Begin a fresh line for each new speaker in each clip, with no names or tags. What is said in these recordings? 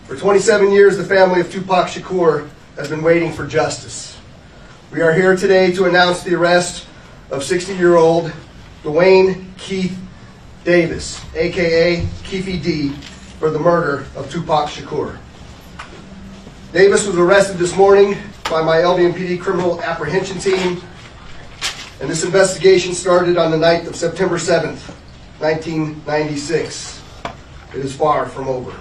For 27 years, the family of Tupac Shakur has been waiting for justice. We are here today to announce the arrest of 60-year-old Dwayne Keith Davis, aka Keefy D, for the murder of Tupac Shakur. Davis was arrested this morning by my LVMPD criminal apprehension team, and this investigation started on the night of September 7th, 1996. It is far from over.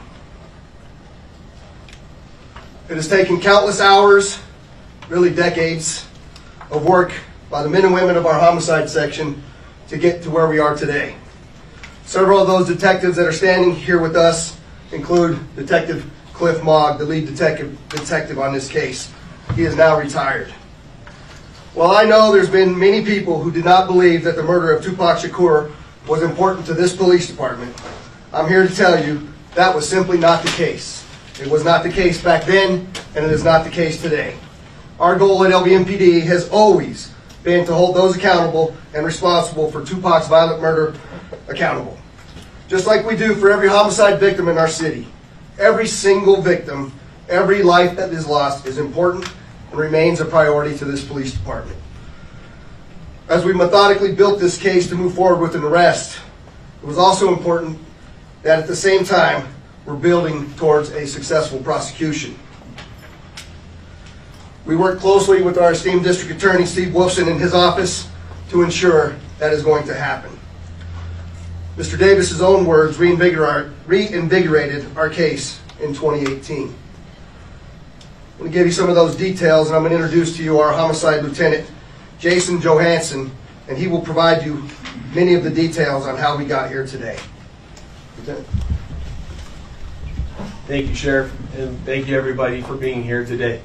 It has taken countless hours, really decades, of work by the men and women of our homicide section to get to where we are today. Several of those detectives that are standing here with us include Detective Cliff Mogg, the lead detective on this case. He is now retired. While I know there's been many people who did not believe that the murder of Tupac Shakur was important to this police department, I'm here to tell you that was simply not the case. It was not the case back then, and it is not the case today. Our goal at LVMPD has always been to hold those accountable and responsible for Tupac's violent murder accountable. Just like we do for every homicide victim in our city. Every single victim, every life that is lost is important and remains a priority to this police department. As we methodically built this case to move forward with an arrest, it was also important that at the same time, we're building towards a successful prosecution. We work closely with our esteemed District Attorney, Steve Wolfson, in his office to ensure that is going to happen. Mr. Davis's own words reinvigorated our case in 2018. I'm going to give you some of those details, and I'm going to introduce to you our Homicide Lieutenant, Jason Johansson, and he will provide you many of the details on how we got here today. Lieutenant.
Thank you, Sheriff, and thank you everybody for being here today.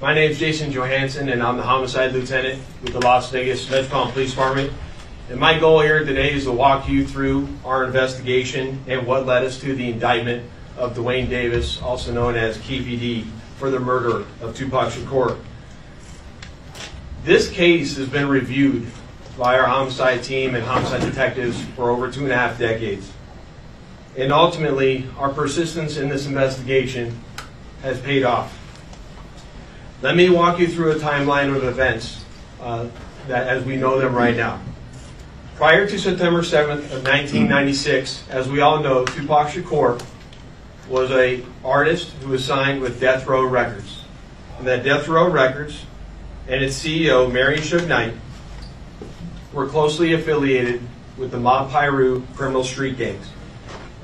My name is Jason Johansson, and I'm the Homicide Lieutenant with the Las Vegas Metropolitan Police Department. And my goal here today is to walk you through our investigation and what led us to the indictment of Dwayne Davis, also known as Keefy D, for the murder of Tupac Shakur. This case has been reviewed by our homicide team and homicide detectives for over 2.5 decades. And ultimately, our persistence in this investigation has paid off. Let me walk you through a timeline of events that as we know them right now. Prior to September 7th of 1996, as we all know, Tupac Shakur was an artist who was signed with Death Row Records. And that Death Row Records and its CEO, Mary Suge Knight, were closely affiliated with the Mob Piru criminal street gangs,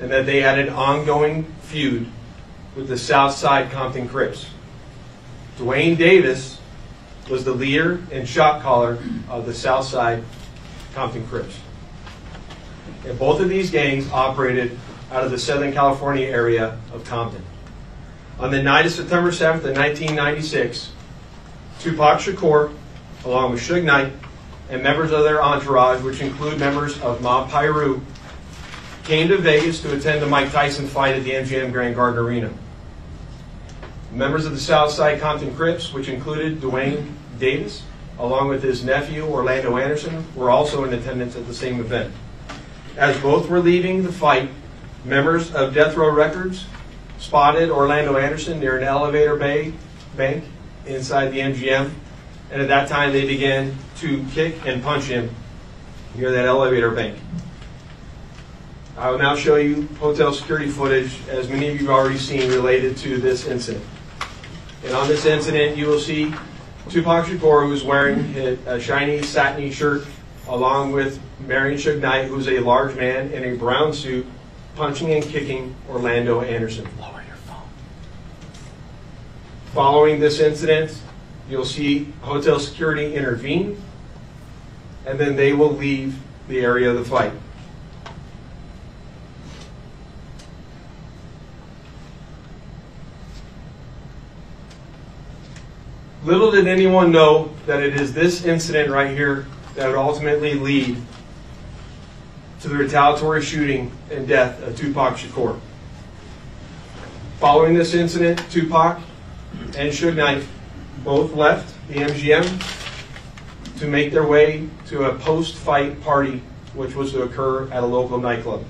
and that they had an ongoing feud with the Southside Compton Crips. Dwayne Davis was the leader and shot caller of the Southside Compton Crips. And both of these gangs operated out of the Southern California area of Compton. On the night of September 7th of 1996, Tupac Shakur, along with Suge Knight, and members of their entourage, which include members of Mob Piru, came to Vegas to attend the Mike Tyson fight at the MGM Grand Garden Arena. Members of the Southside Compton Crips, which included Dwayne Davis, along with his nephew, Orlando Anderson, were also in attendance at the same event. As both were leaving the fight, members of Death Row Records spotted Orlando Anderson near an elevator bank inside the MGM, and at that time they began to kick and punch him near that elevator bank. I will now show you hotel security footage, as many of you have already seen, related to this incident. And on this incident, you will see Tupac Shakur, who's wearing a shiny satiny shirt, along with Mary Suge Knight, who's a large man in a brown suit, punching and kicking Orlando Anderson. Lower your phone. Following this incident, you'll see hotel security intervene, and then they will leave the area of the fight. Little did anyone know that it is this incident right here that would ultimately lead to the retaliatory shooting and death of Tupac Shakur. Following this incident, Tupac and Suge Knight both left the MGM to make their way to a post-fight party which was to occur at a local nightclub.